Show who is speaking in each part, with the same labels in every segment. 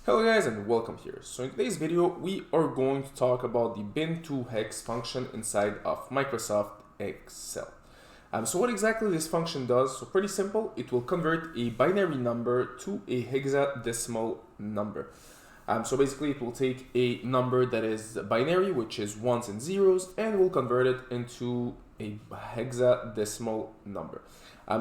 Speaker 1: Hello guys and welcome here. So in today's video we are going to talk about the bin2hex function inside of Microsoft Excel. So what exactly this function does, so pretty simple, it will convert a binary number to a hexadecimal number. So basically it will take a number that is binary, which is ones and zeros, and will convert it into a hexadecimal number.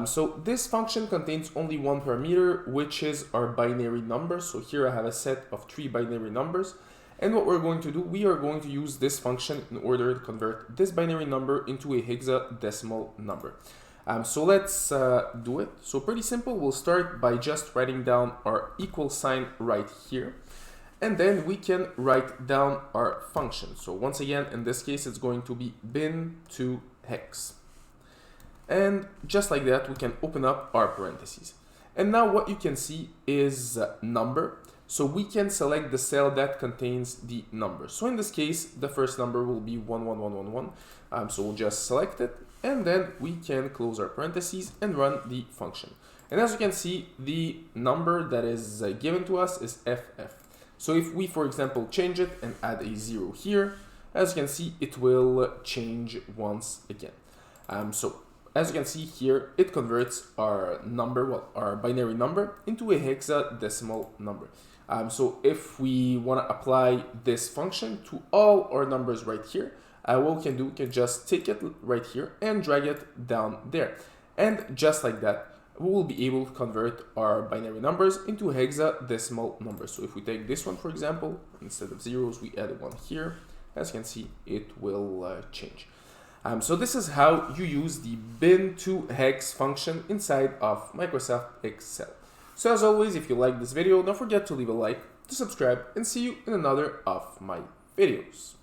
Speaker 1: So this function contains only one parameter, which is our binary number. So here I have a set of 3 binary numbers. And what we're going to do, we are going to use this function in order to convert this binary number into a hexadecimal number. So let's do it. So pretty simple, we'll start by just writing down our equal sign right here. And then we can write down our function. So once again, in this case, it's going to be bin2hex. And just like that, we can open up our parentheses. And now what you can see is number. So we can select the cell that contains the number. So in this case, the first number will be 11111. So we'll just select it. And then we can close our parentheses and run the function. And as you can see, the number that is given to us is FF. So if we, for example, change it and add a 0 here, as you can see, it will change once again. As you can see here, it converts our number, well, our binary number, into a hexadecimal number. So if we want to apply this function to all our numbers right here, what we can do, we can just take it right here and drag it down there. And just like that, we will be able to convert our binary numbers into hexadecimal numbers. So if we take this one, for example, instead of zeros, we add 1 here. As you can see, it will change. So this is how you use the bin2hex function inside of Microsoft Excel. So as always, if you like this video, don't forget to leave a like, to subscribe, and see you in another of my videos.